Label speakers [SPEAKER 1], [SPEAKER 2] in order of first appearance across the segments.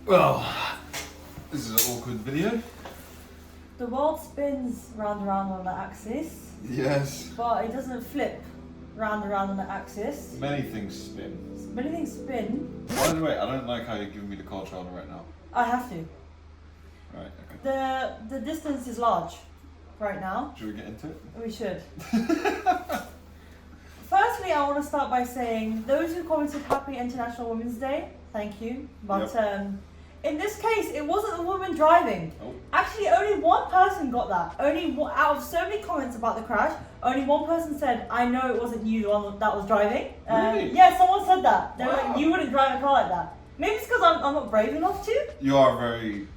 [SPEAKER 1] Well, this is an awkward video.
[SPEAKER 2] The world spins round and round on the axis,
[SPEAKER 1] Yes.
[SPEAKER 2] but it doesn't flip round and round on the axis.
[SPEAKER 1] Many things spin.
[SPEAKER 2] Many things spin.
[SPEAKER 1] By the way, I don't like how you're giving me the controller right now.
[SPEAKER 2] I have to.
[SPEAKER 1] Right, okay.
[SPEAKER 2] The distance is large right now.
[SPEAKER 1] Should we get into it?
[SPEAKER 2] We should. Firstly, I want to start by saying those who commented Happy International Women's Day, thank you. But in this case, it wasn't the woman driving.
[SPEAKER 1] Oh.
[SPEAKER 2] Actually, only one person got that. Out of so many comments about the crash, only one person said, "I know it wasn't you, the one that was driving."
[SPEAKER 1] Really?
[SPEAKER 2] Yeah, someone said that. They were
[SPEAKER 1] Wow.
[SPEAKER 2] like, "You wouldn't drive a car like that." Maybe it's because I'm not brave enough to.
[SPEAKER 1] You are very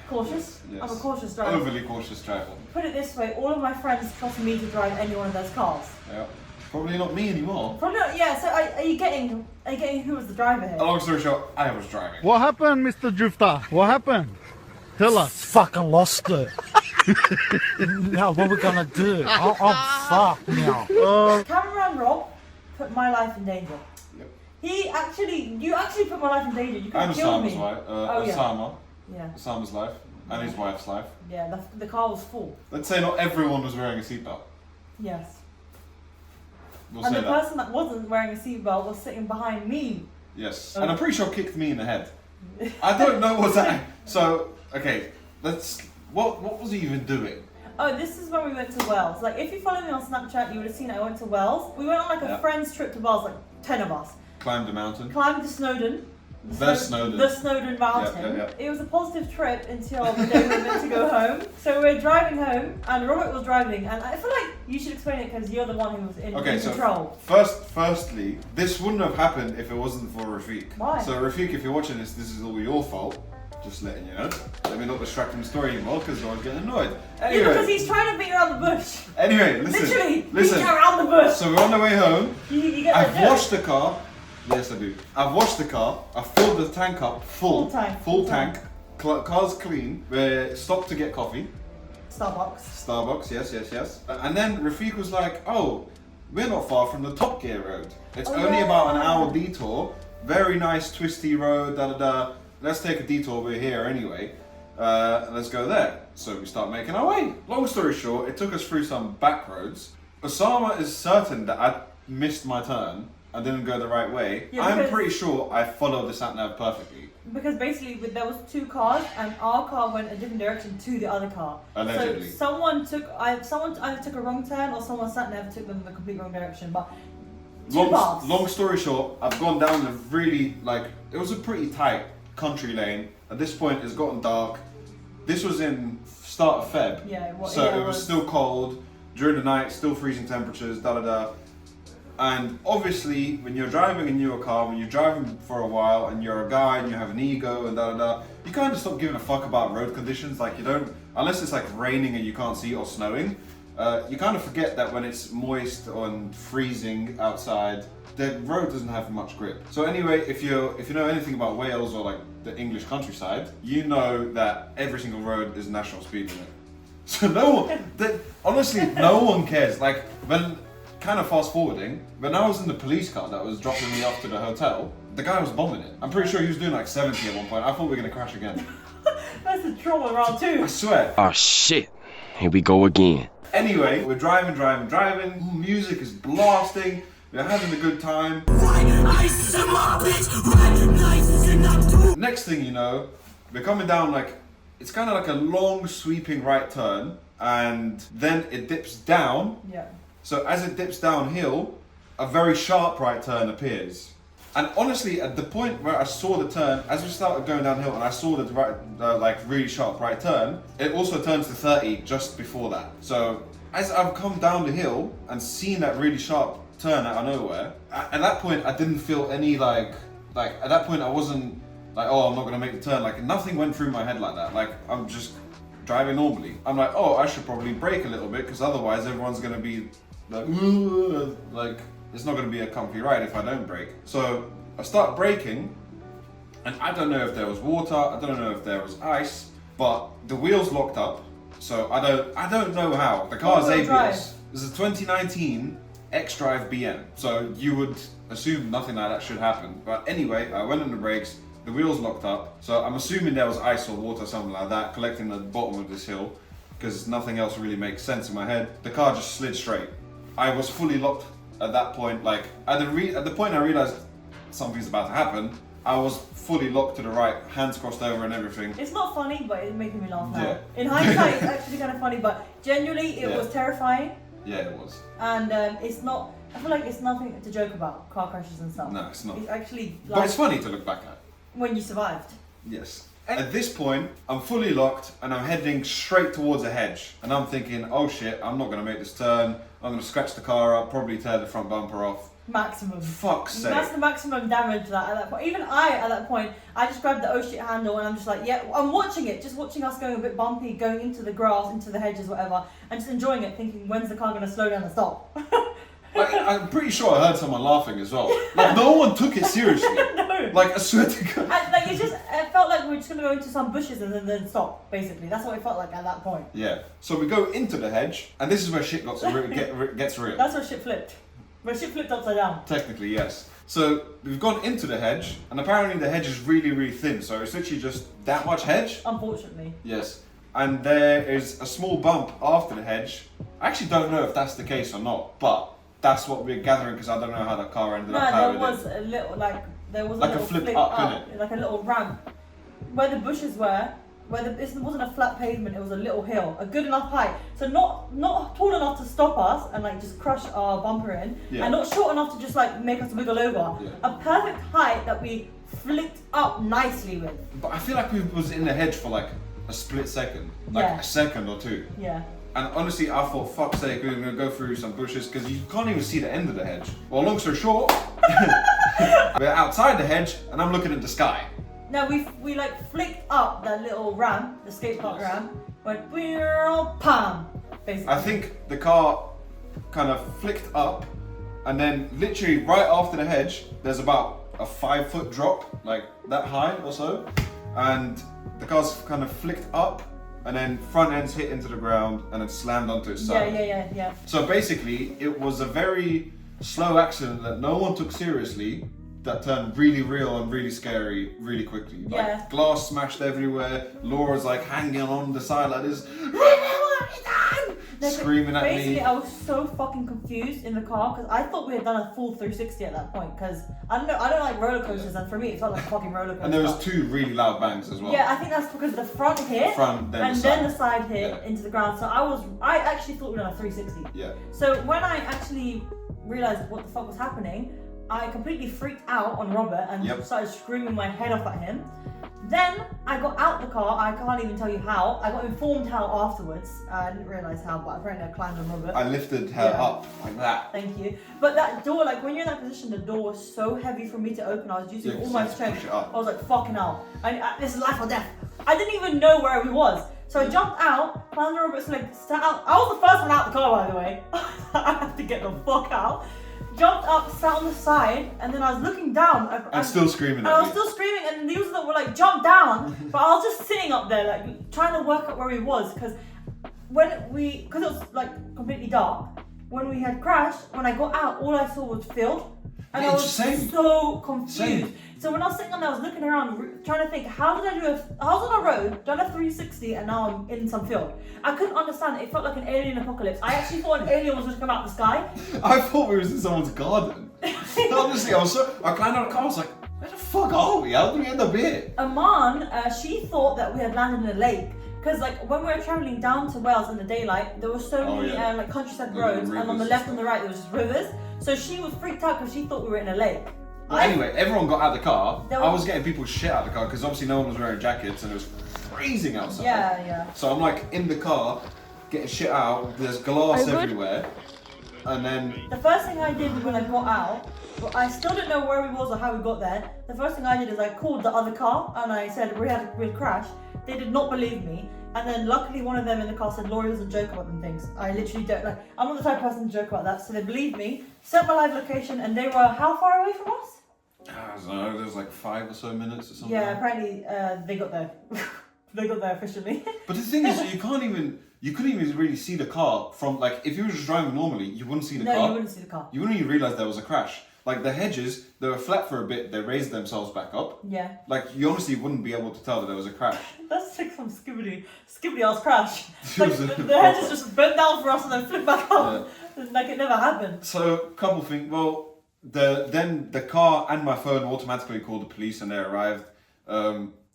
[SPEAKER 2] Cautious.
[SPEAKER 1] Yes.
[SPEAKER 2] I'm a cautious driver.
[SPEAKER 1] Overly cautious driver.
[SPEAKER 2] Put it this way, all of my friends trust me to drive any one of those cars.
[SPEAKER 1] Yeah. Probably not me anymore.
[SPEAKER 2] Probably not, yeah, so are you getting who was the driver here?
[SPEAKER 1] Long story short, I was driving.
[SPEAKER 3] What happened, Mr. Drifter? What happened? Tell us.
[SPEAKER 4] Fucking lost it. Now what we're gonna do? I'm fucked now.
[SPEAKER 2] Cameraman Rob put my life in danger.
[SPEAKER 1] Yep.
[SPEAKER 2] You actually put my life in danger. You could
[SPEAKER 1] And
[SPEAKER 2] have killed
[SPEAKER 1] Osama's
[SPEAKER 2] me.
[SPEAKER 1] life.
[SPEAKER 2] Yeah.
[SPEAKER 1] Osama.
[SPEAKER 2] Yeah,
[SPEAKER 1] Osama's life. And his wife's life.
[SPEAKER 2] yeah, the car was full.
[SPEAKER 1] Let's say not everyone was wearing a seatbelt.
[SPEAKER 2] Yes.
[SPEAKER 1] We'll
[SPEAKER 2] And
[SPEAKER 1] say
[SPEAKER 2] the
[SPEAKER 1] that.
[SPEAKER 2] person that wasn't wearing a seatbelt was sitting behind me.
[SPEAKER 1] Yes. And I'm pretty sure kicked me in the head. I don't know what's that. So, okay, what was he even doing?
[SPEAKER 2] Oh, this is when we went to Wales. Like, if you follow me on Snapchat, you would have seen I went to Wales. We went on like a friend's trip to Wales, like 10 of us.
[SPEAKER 1] Climbed a mountain.
[SPEAKER 2] Climbed the Snowdon.
[SPEAKER 1] The Snowdon.
[SPEAKER 2] The Snowdon Mountain.
[SPEAKER 1] Yeah.
[SPEAKER 2] It was a positive trip until the day we were meant to go home. So we were driving home, and Robert was driving, and I feel like you should explain it because you're the one who was in control.
[SPEAKER 1] Firstly, this wouldn't have happened if it wasn't for Rafiq.
[SPEAKER 2] Why?
[SPEAKER 1] So Rafiq, if you're watching this is all your fault. Just letting you know. Let me not distract from the story anymore because I was getting annoyed. Anyway.
[SPEAKER 2] Yeah, because he's trying to beat around the bush.
[SPEAKER 1] Anyway, listen.
[SPEAKER 2] Literally,
[SPEAKER 1] listen.
[SPEAKER 2] beat around the bush.
[SPEAKER 1] So we're on the way home.
[SPEAKER 2] You get
[SPEAKER 1] I've
[SPEAKER 2] that
[SPEAKER 1] washed the car. Yes, I do. I've washed the car. I filled the tank up full.
[SPEAKER 2] Full
[SPEAKER 1] tank. Car's clean. We stopped to get coffee.
[SPEAKER 2] Starbucks,
[SPEAKER 1] yes. And then Rafiq was like, "Oh, we're not far from the Top Gear road. It's
[SPEAKER 2] Oh,
[SPEAKER 1] only
[SPEAKER 2] yeah.
[SPEAKER 1] about an hour detour. Very nice twisty road. Let's take a detour. We're here anyway. Let's go there." So we start making our way. Long story short, it took us through some back roads. Osama is certain that I missed my turn and didn't go the right way.
[SPEAKER 2] Yeah,
[SPEAKER 1] I'm
[SPEAKER 2] because-
[SPEAKER 1] pretty sure I followed the sat nav perfectly.
[SPEAKER 2] Because basically there was two cars, and our car went a different direction to the other car.
[SPEAKER 1] Allegedly.
[SPEAKER 2] So someone either took a wrong turn, or someone sat nav took them in the complete wrong direction. But
[SPEAKER 1] Long story short, I've gone down a really, it was a pretty tight country lane. At this point, it's gotten dark. This was in start of Feb.
[SPEAKER 2] Yeah, it was.
[SPEAKER 1] So it was still cold. During the night, still freezing temperatures, And obviously, when you're driving a newer car, when you're driving for a while, and you're a guy and you have an ego and you kind of stop giving a fuck about road conditions. Like you don't, unless it's like raining and you can't see or snowing. You kind of forget that when it's moist and freezing outside, the road doesn't have much grip. So anyway, if you know anything about Wales or like the English countryside, you know that every single road is national speed limit. So honestly, no one cares. Like when, kind of fast forwarding, when I was in the police car that was dropping me off to the hotel, the guy was bombing it. I'm pretty sure he was doing like 70 at one point. I thought we were gonna crash again.
[SPEAKER 2] That's a trauma round two.
[SPEAKER 1] I swear.
[SPEAKER 5] Oh shit, here we go again.
[SPEAKER 1] Anyway, we're driving. Music is blasting. We're having a good time. Next thing you know, we're coming down it's kind of like a long sweeping right turn, and then it dips down.
[SPEAKER 2] Yeah.
[SPEAKER 1] So as it dips downhill, a very sharp right turn appears. And honestly, at the point where I saw the turn, as we started going downhill and I saw the really sharp right turn, it also turns to 30 just before that. So as I've come down the hill and seen that really sharp turn out of nowhere, at that point I didn't feel any at that point I wasn't like, oh, I'm not gonna make the turn. Like nothing went through my head like that. Like I'm just driving normally. I'm like, oh, I should probably brake a little bit because otherwise everyone's gonna be like it's not going to be a comfy ride if I don't brake. So I start braking, and I don't know if there was water, I don't know if there was ice, but the wheels locked up. So I don't know how. The car's ABS. This is a 2019 X-Drive BM. So you would assume nothing like that should happen. But anyway, I went on the brakes, the wheels locked up. So I'm assuming there was ice or water, something like that, collecting at the bottom of this hill, because nothing else really makes sense in my head. The car just slid straight. I was fully locked at that point. Like at the point I realized something's about to happen, I was fully locked to the right, hands crossed over and everything.
[SPEAKER 2] It's not funny, but it's making me laugh now.
[SPEAKER 1] Yeah.
[SPEAKER 2] In hindsight, it's actually kind of funny, but genuinely, it was terrifying.
[SPEAKER 1] Yeah, it was.
[SPEAKER 2] And it's not. I feel like it's nothing to joke about, car crashes and stuff.
[SPEAKER 1] No, it's not.
[SPEAKER 2] It's actually like
[SPEAKER 1] But it's funny to look back at.
[SPEAKER 2] when you survived.
[SPEAKER 1] Yes. At this point, I'm fully locked and I'm heading straight towards a hedge. And I'm thinking, oh shit, I'm not going to make this turn. I'm going to scratch the car up, probably tear the front bumper off.
[SPEAKER 2] Maximum.
[SPEAKER 1] Fuck's sake.
[SPEAKER 2] That's the maximum damage that at that point. Even at that point, I just grabbed the oh shit handle and I'm just like, yeah, I'm watching it, just watching us going a bit bumpy, going into the grass, into the hedges, whatever, and just enjoying it, thinking, when's the car going to slow down and stop?
[SPEAKER 1] I'm pretty sure I heard someone laughing as well. Like, no one took it seriously.
[SPEAKER 2] No.
[SPEAKER 1] Like, I swear to God.
[SPEAKER 2] Like it felt like we were just going to go into some bushes and then stop, basically. That's what it felt like at that point.
[SPEAKER 1] Yeah. So we go into the hedge, and this is where shit gets real.
[SPEAKER 2] That's where shit flipped. Where shit flipped upside down.
[SPEAKER 1] Technically, yes. So we've gone into the hedge, and apparently the hedge is really, really thin. So it's literally just that much hedge.
[SPEAKER 2] Unfortunately.
[SPEAKER 1] Yes. And there is a small bump after the hedge. I actually don't know if that's the case or not, but that's what we're gathering because I don't know how the car ended up.
[SPEAKER 2] No, there was a little there was
[SPEAKER 1] like
[SPEAKER 2] a little
[SPEAKER 1] flip
[SPEAKER 2] flip
[SPEAKER 1] up, innit?
[SPEAKER 2] like a little ramp where the bushes were. It wasn't a flat pavement, it was a little hill, a good enough height. So not tall enough to stop us and like just crush our bumper in, and not short enough to just like make us wiggle over.
[SPEAKER 1] Yeah.
[SPEAKER 2] A perfect height that we flicked up nicely with.
[SPEAKER 1] But I feel like we was in the hedge for like a split second, like a second or two.
[SPEAKER 2] Yeah.
[SPEAKER 1] And honestly, I thought, fuck's sake, we're gonna go through some bushes because you can't even see the end of the hedge. Well, long story short, we're outside the hedge and I'm looking at the sky.
[SPEAKER 2] No, we like flicked up that little ramp, the skate park ramp, went pam, basically.
[SPEAKER 1] I think the car kind of flicked up, and then literally right after the hedge, there's about a 5-foot drop, like that high or so, and the car's kind of flicked up, and then front end's hit into the ground, and it slammed onto its side.
[SPEAKER 2] Yeah.
[SPEAKER 1] So basically, it was a very slow accident that no one took seriously, that turned really real and really scary really quickly. Like glass smashed everywhere. Laura's like hanging on the side like this, screaming at me.
[SPEAKER 2] Basically, I was so fucking confused in the car because I thought we had done a full 360 at that point. Because I don't like roller coasters, and for me, it felt like a fucking roller coaster.
[SPEAKER 1] And there was 2 really loud bangs as well.
[SPEAKER 2] Yeah, I think that's because the front hit, then the side hit into the ground. So I actually thought we were done a 360.
[SPEAKER 1] Yeah.
[SPEAKER 2] So when I actually realized what the fuck was happening, I completely freaked out on Robert and started screaming my head off at him. Then I got out the car, I can't even tell you how. I got informed how afterwards. I didn't realise how, but apparently I climbed on Robert.
[SPEAKER 1] I lifted her up like that.
[SPEAKER 2] Thank you. But that door, like when you're in that position, the door was so heavy for me to open. I was using all my strength. I was like, fucking hell. This is life or death. I didn't even know where we was. So I jumped out, climbed on Robert's leg, sat out. I was the first one out the car, by the way. I have to get the fuck out. Jumped up, sat on the side, and then I was looking down.
[SPEAKER 1] And still screaming
[SPEAKER 2] I was still screaming, and these were like, jump down. But I was just sitting up there, like, trying to work out where he was. Because it was like completely dark, when we had crashed, when I got out, all I saw was field. And I was so confused. So when I was sitting on there, I was looking around, trying to think, how did I I was on a road, done a 360, and now I'm in some field. I couldn't understand it. It felt like an alien apocalypse. I actually thought an alien was just coming out of the sky.
[SPEAKER 1] I thought we was in someone's garden. Honestly, I climbed out of the car, I was like, where the fuck are we? How did we end up here?
[SPEAKER 2] Aman, she thought that we had landed in a lake. Because like when we were travelling down to Wales in the daylight, there were so many like countryside roads, and on the left and the right there was just rivers. So she was freaked out because she thought we were in a lake.
[SPEAKER 1] Well, anyway, everyone got out of the car. I was getting people's shit out of the car because obviously no one was wearing jackets and it was freezing outside.
[SPEAKER 2] Yeah.
[SPEAKER 1] So I'm like in the car, getting shit out. There's glass everywhere. And then
[SPEAKER 2] the first thing I did when I got out, well, I still didn't know where we was or how we got there. The first thing I did is I called the other car and I said we had crashed. They did not believe me. And then luckily one of them in the car said, Laurie doesn't joke about them things. I literally don't like, I'm not the type of person to joke about that. So they believed me, sent my live location, and they were how far away from us?
[SPEAKER 1] I don't know, there was like 5 or so minutes or something.
[SPEAKER 2] Yeah, apparently they got there. They got there officially.
[SPEAKER 1] But the thing is, you couldn't even really see the car from, like, if you were just driving normally, you wouldn't see the car.
[SPEAKER 2] No, you wouldn't see the car.
[SPEAKER 1] You wouldn't even realise there was a crash. Like the hedges, they were flat for a bit, they raised themselves back up.
[SPEAKER 2] Yeah.
[SPEAKER 1] Like you honestly wouldn't be able to tell that there was a crash.
[SPEAKER 2] That's like some skibbity ass crash.
[SPEAKER 1] It
[SPEAKER 2] Like,
[SPEAKER 1] was a
[SPEAKER 2] the hedges just bent down for us and then flipped back up. Like it never happened.
[SPEAKER 1] So, couple things. Well, then the car and my phone automatically called the police and they arrived.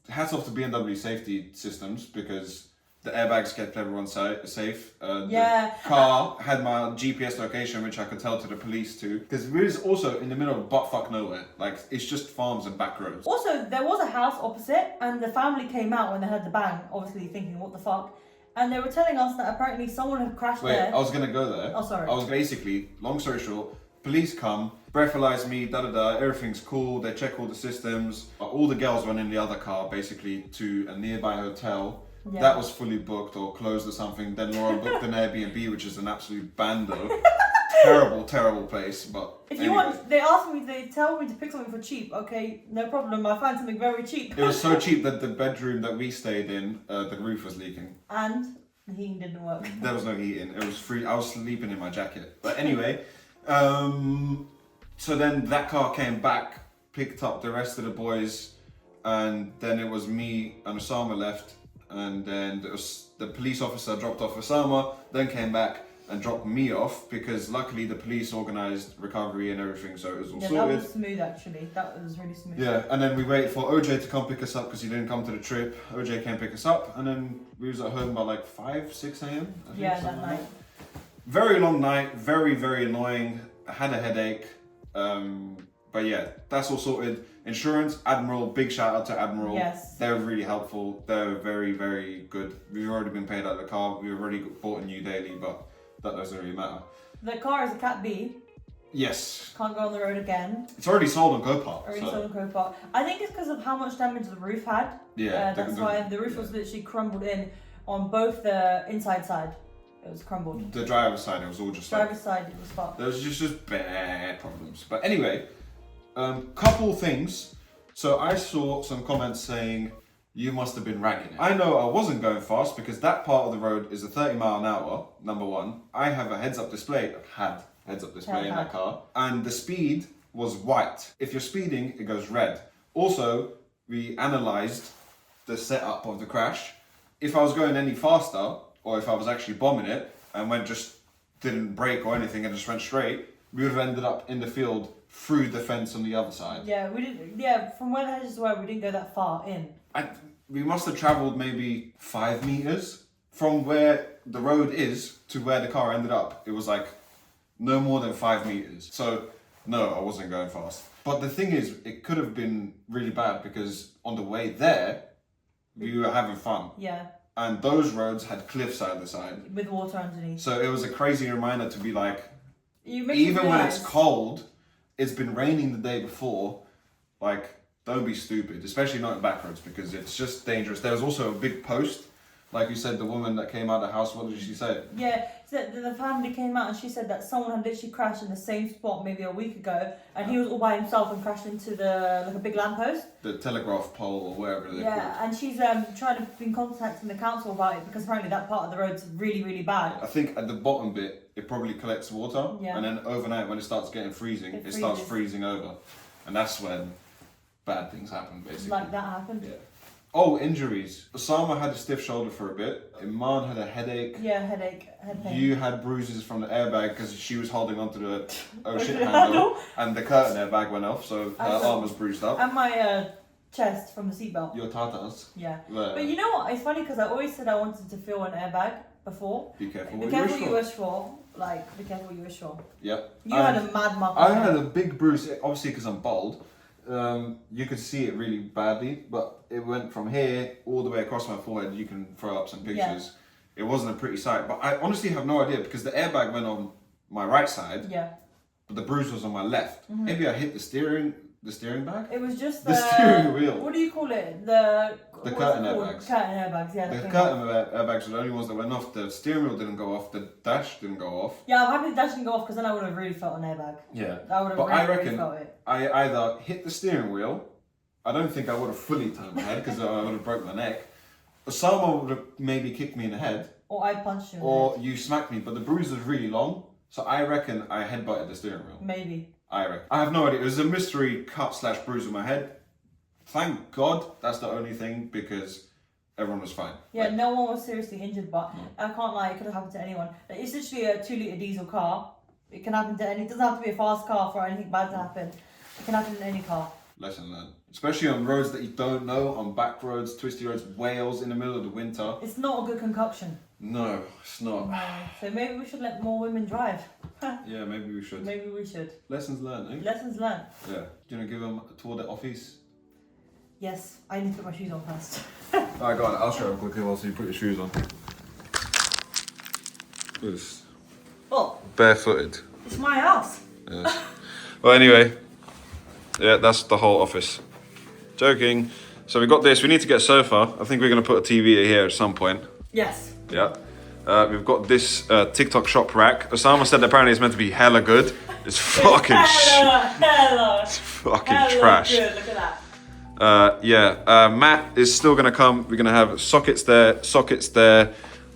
[SPEAKER 1] Hats off to BMW safety systems because the airbags kept everyone safe.
[SPEAKER 2] Yeah.
[SPEAKER 1] The car had my GPS location, which I could tell to the police too. Because we're also in the middle of buttfuck nowhere. Like, it's just farms and back roads.
[SPEAKER 2] Also, there was a house opposite, and the family came out when they heard the bang, obviously thinking, what the fuck? And they were telling us that apparently someone had crashed there.
[SPEAKER 1] I was gonna go there.
[SPEAKER 2] Oh, sorry.
[SPEAKER 1] I was basically, long story short, police come, breathalyze me, everything's cool, they check all the systems. All the girls went in the other car, basically, to a nearby hotel.
[SPEAKER 2] Yeah.
[SPEAKER 1] That was fully booked or closed or something. Then Laura booked an Airbnb, which is an absolute bando. terrible place, but
[SPEAKER 2] If you want, they tell me to pick something for cheap. Okay, no problem. I find something very cheap.
[SPEAKER 1] It was so cheap that the bedroom that we stayed in, the roof was leaking.
[SPEAKER 2] And the heating didn't work.
[SPEAKER 1] There was no heating. It was free. I was sleeping in my jacket. But anyway, so then that car came back, picked up the rest of the boys, and then it was me and Osama left, and then the police officer dropped off Osama, then came back and dropped me off because luckily the police organised recovery and everything, so it was all sorted.
[SPEAKER 2] That was smooth actually. That was really smooth.
[SPEAKER 1] Yeah, and then we waited for OJ to come pick us up because he didn't come to the trip. OJ came pick us up, and then we was at home by like 5, 6 a.m. I think,
[SPEAKER 2] Yeah,
[SPEAKER 1] something
[SPEAKER 2] that
[SPEAKER 1] like
[SPEAKER 2] night.
[SPEAKER 1] Very long night, very annoying. I had a headache. But yeah, that's all sorted. Insurance, Admiral, big shout out to Admiral.
[SPEAKER 2] Yes.
[SPEAKER 1] They're really helpful. They're very good. We've already been paid out of the car. We've already bought a new daily, but that doesn't really matter.
[SPEAKER 2] The car is a Cat B.
[SPEAKER 1] Yes.
[SPEAKER 2] Can't go on the road again.
[SPEAKER 1] It's already sold on Copart.
[SPEAKER 2] Already
[SPEAKER 1] so.
[SPEAKER 2] sold on Copart. I think it's because of how much damage the roof had.
[SPEAKER 1] Yeah.
[SPEAKER 2] That's why the roof was literally crumbled in on both the inside side. It was crumbled.
[SPEAKER 1] The driver's side, it was all just
[SPEAKER 2] Driver's side, it was fucked.
[SPEAKER 1] There was just bad problems. But anyway, couple things. So I saw some comments saying, you must have been ragging it. I know I wasn't going fast because that part of the road is a 30 mile an hour, number one. I have a heads-up display, had heads-up display in that car. And the speed was white. If you're speeding, it goes red. Also, we analysed the setup of the crash. If I was going any faster, or if I was actually bombing it, and didn't brake or anything and just went straight, we would have ended up in the field through the fence on the other side.
[SPEAKER 2] Yeah, we didn't. Yeah, from where the hedges were, we didn't go that far in.
[SPEAKER 1] We must have travelled maybe 5 meters from where the road is to where the car ended up. It was like no more than 5 meters. So no, I wasn't going fast. But the thing is, it could have been really bad because on the way there, we were having fun.
[SPEAKER 2] Yeah.
[SPEAKER 1] And those roads had cliffs either side.
[SPEAKER 2] With water underneath.
[SPEAKER 1] So it was a crazy reminder to be like,
[SPEAKER 2] Even
[SPEAKER 1] when it's cold, it's been raining the day before, like, don't be stupid, especially not in back roads because it's just dangerous. There was also a big post, like you said, the woman that came out of the house, what did she say?
[SPEAKER 2] Yeah, so the family came out and she said that someone had literally crashed in the same spot maybe a week ago, and he was all by himself and crashed into a big lamppost.
[SPEAKER 1] The telegraph pole or wherever they're called.
[SPEAKER 2] Yeah, and she's been contacting the council about it because apparently that part of the road's really bad.
[SPEAKER 1] I think at the bottom bit, it probably collects water,
[SPEAKER 2] Yeah.
[SPEAKER 1] and then overnight when it starts getting freezing, it
[SPEAKER 2] freezes.
[SPEAKER 1] starts freezing over. And that's when bad things happen, basically.
[SPEAKER 2] Like that happened.
[SPEAKER 1] Yeah. Oh, injuries. Osama had a stiff shoulder for a bit. Iman had a headache.
[SPEAKER 2] Yeah, head pain.
[SPEAKER 1] You had bruises from the airbag because she was holding onto the shit
[SPEAKER 2] handle.
[SPEAKER 1] handle, and the curtain airbag went off, so her
[SPEAKER 2] And
[SPEAKER 1] arm was bruised up.
[SPEAKER 2] And my chest from the seatbelt.
[SPEAKER 1] Your tatas.
[SPEAKER 2] Yeah.
[SPEAKER 1] There.
[SPEAKER 2] But you know what? It's funny because I always said I wanted to feel an airbag before.
[SPEAKER 1] Be careful
[SPEAKER 2] Be
[SPEAKER 1] what
[SPEAKER 2] careful
[SPEAKER 1] you
[SPEAKER 2] what you
[SPEAKER 1] wish
[SPEAKER 2] wish for. Like, be careful what you wish for.
[SPEAKER 1] Yeah.
[SPEAKER 2] You had a mad mark.
[SPEAKER 1] I had a big bruise, obviously because I'm bald. You could see it really badly, but it went from here all the way across my forehead. You can throw up some pictures.
[SPEAKER 2] Yeah.
[SPEAKER 1] It wasn't a pretty sight, but I honestly have no idea because the airbag went on my right side,
[SPEAKER 2] Yeah.
[SPEAKER 1] but the bruise was on my left.
[SPEAKER 2] Mm-hmm.
[SPEAKER 1] Maybe I hit the steering bag?
[SPEAKER 2] It was just
[SPEAKER 1] The steering wheel.
[SPEAKER 2] What do you call it? The
[SPEAKER 1] curtain airbags.
[SPEAKER 2] Curtain airbags, yeah.
[SPEAKER 1] The
[SPEAKER 2] thing.
[SPEAKER 1] curtain airbags were the only ones that went off. The steering wheel didn't go off. The dash didn't go off.
[SPEAKER 2] Yeah, I'm happy the dash didn't go off because then I would have really felt an airbag.
[SPEAKER 1] Yeah.
[SPEAKER 2] I would have
[SPEAKER 1] But
[SPEAKER 2] really,
[SPEAKER 1] I reckon
[SPEAKER 2] really felt it.
[SPEAKER 1] I either hit the steering wheel. I don't think I would have fully turned my head because I would have broke my neck. Osama would have maybe kicked me in the head.
[SPEAKER 2] Or I punched you in the
[SPEAKER 1] Or
[SPEAKER 2] head.
[SPEAKER 1] you smacked me. But the bruise was really long. So I reckon I headbutted the steering wheel.
[SPEAKER 2] Maybe.
[SPEAKER 1] I reckon. I have no idea. It was a mystery cut/bruise on my head. Thank God that's the only thing, because everyone was fine.
[SPEAKER 2] Yeah, no one was seriously injured, but I can't lie, it could have happened to anyone. Like, it's literally a 2-litre diesel car. It can happen to any. It doesn't have to be a fast car for anything bad to happen. It can happen in any car.
[SPEAKER 1] Lesson learned. Especially on roads that you don't know, on back roads, twisty roads, Wales in the middle of the winter.
[SPEAKER 2] It's not a good concoction.
[SPEAKER 1] No, it's not.
[SPEAKER 2] So maybe we should let more women drive.
[SPEAKER 1] Yeah, maybe we should.
[SPEAKER 2] Maybe we should.
[SPEAKER 1] Lessons learned, eh?
[SPEAKER 2] Lessons learned.
[SPEAKER 1] Yeah. Do you want to give them a tour of the office?
[SPEAKER 2] Yes, I need to put my shoes on first.
[SPEAKER 1] Alright, go on. I'll show you quickly whilst you put your shoes on. This.
[SPEAKER 2] Oh,
[SPEAKER 1] Barefooted.
[SPEAKER 2] it's my house.
[SPEAKER 1] Yes. Well, anyway. Yeah, that's the whole office. Joking. So we got this. We need to get a sofa. I think we're going to put a TV here at some point.
[SPEAKER 2] Yes.
[SPEAKER 1] Yeah. We've got this TikTok shop rack. Osama said apparently it's meant to be hella good. It's fucking It's fucking trash.
[SPEAKER 2] Good. Look at that.
[SPEAKER 1] Matt is still gonna come. We're gonna have sockets there,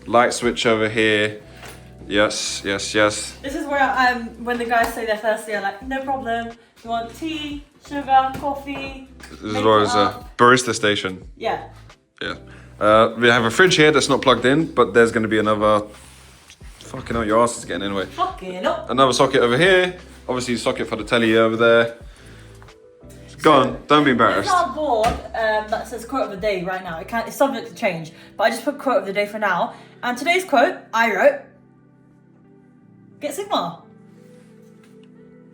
[SPEAKER 1] light switch over here. Yes.
[SPEAKER 2] This is where when the guys say they're thirsty, I'm like, no problem. You want tea, sugar, coffee?
[SPEAKER 1] This is where there's a barista station.
[SPEAKER 2] Yeah.
[SPEAKER 1] Yeah. We have a fridge here that's not plugged in, but there's gonna be another. Fucking hell, your ass is getting in the way.
[SPEAKER 2] Fucking up.
[SPEAKER 1] Another socket over here. Obviously, socket for the telly over there. Go on, don't be embarrassed.
[SPEAKER 2] There's our board that says quote of the day right now. It's subject to change, but I just put quote of the day for now. And today's quote I wrote: "Get Sigma."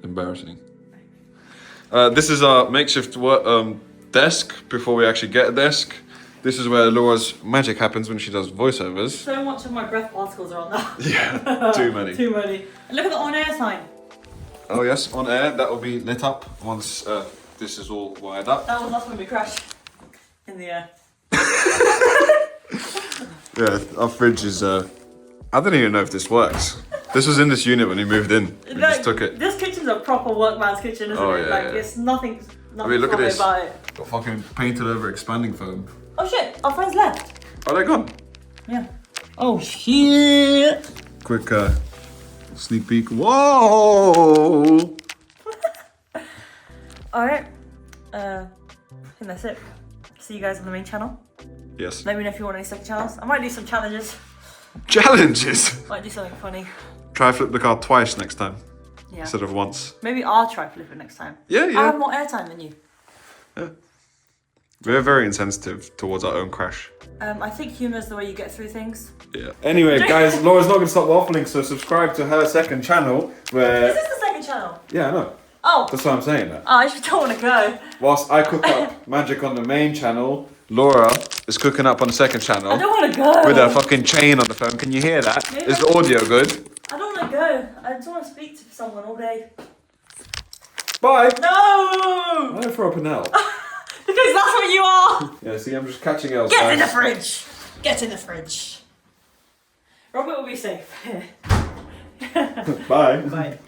[SPEAKER 1] Embarrassing. This is our makeshift desk before we actually get a desk. This is where Laura's magic happens when she does voiceovers.
[SPEAKER 2] So much of my breath particles are on that.
[SPEAKER 1] Yeah, too many.
[SPEAKER 2] Too many. And look at the on-air sign.
[SPEAKER 1] Oh yes, on air. That will be lit up once this is all wired up.
[SPEAKER 2] That was us when we crashed in the air.
[SPEAKER 1] Yeah, our fridge is. I don't even know if this works. This was in this unit when we moved in. We just took it.
[SPEAKER 2] This kitchen's a proper workman's kitchen, isn't it?
[SPEAKER 1] Yeah,
[SPEAKER 2] It's nothing.
[SPEAKER 1] I mean, look at this.
[SPEAKER 2] About it.
[SPEAKER 1] Got fucking painted over expanding foam.
[SPEAKER 2] Oh shit! Our friends left.
[SPEAKER 1] Oh, they're gone.
[SPEAKER 2] Yeah. Oh shit!
[SPEAKER 1] Quick sneak peek. Whoa!
[SPEAKER 2] Alright. I think that's it. See you guys on the main channel.
[SPEAKER 1] Yes.
[SPEAKER 2] Let me know if you want any second channels. I might do some challenges.
[SPEAKER 1] Challenges.
[SPEAKER 2] Might do something funny.
[SPEAKER 1] Try flip the car twice next time
[SPEAKER 2] Yeah.
[SPEAKER 1] instead of once.
[SPEAKER 2] Maybe I'll try flip it next time.
[SPEAKER 1] Yeah.
[SPEAKER 2] I have more airtime than you.
[SPEAKER 1] We're very insensitive towards our own crash.
[SPEAKER 2] I think humour's the way you get through things.
[SPEAKER 1] Yeah. Anyway, guys, Laura's not going to stop waffling, so subscribe to her second channel where.
[SPEAKER 2] Is this the second channel?
[SPEAKER 1] Yeah, I know.
[SPEAKER 2] Oh.
[SPEAKER 1] That's why I'm saying that.
[SPEAKER 2] I just don't want to go.
[SPEAKER 1] Whilst I cook up magic on the main channel, Laura is cooking up on the second channel.
[SPEAKER 2] I don't want to go.
[SPEAKER 1] With a fucking chain on the phone. Can you hear that?
[SPEAKER 2] Maybe
[SPEAKER 1] Is the audio good?
[SPEAKER 2] I don't want to go. I just want to speak to someone all day.
[SPEAKER 1] Bye.
[SPEAKER 2] No!
[SPEAKER 1] I'm going to throw up an L.
[SPEAKER 2] Because that's what you are!
[SPEAKER 1] Yeah, see, I'm just catching L's.
[SPEAKER 2] Get in the fridge! Get in the fridge. Robert will be safe.
[SPEAKER 1] Bye.
[SPEAKER 2] Bye.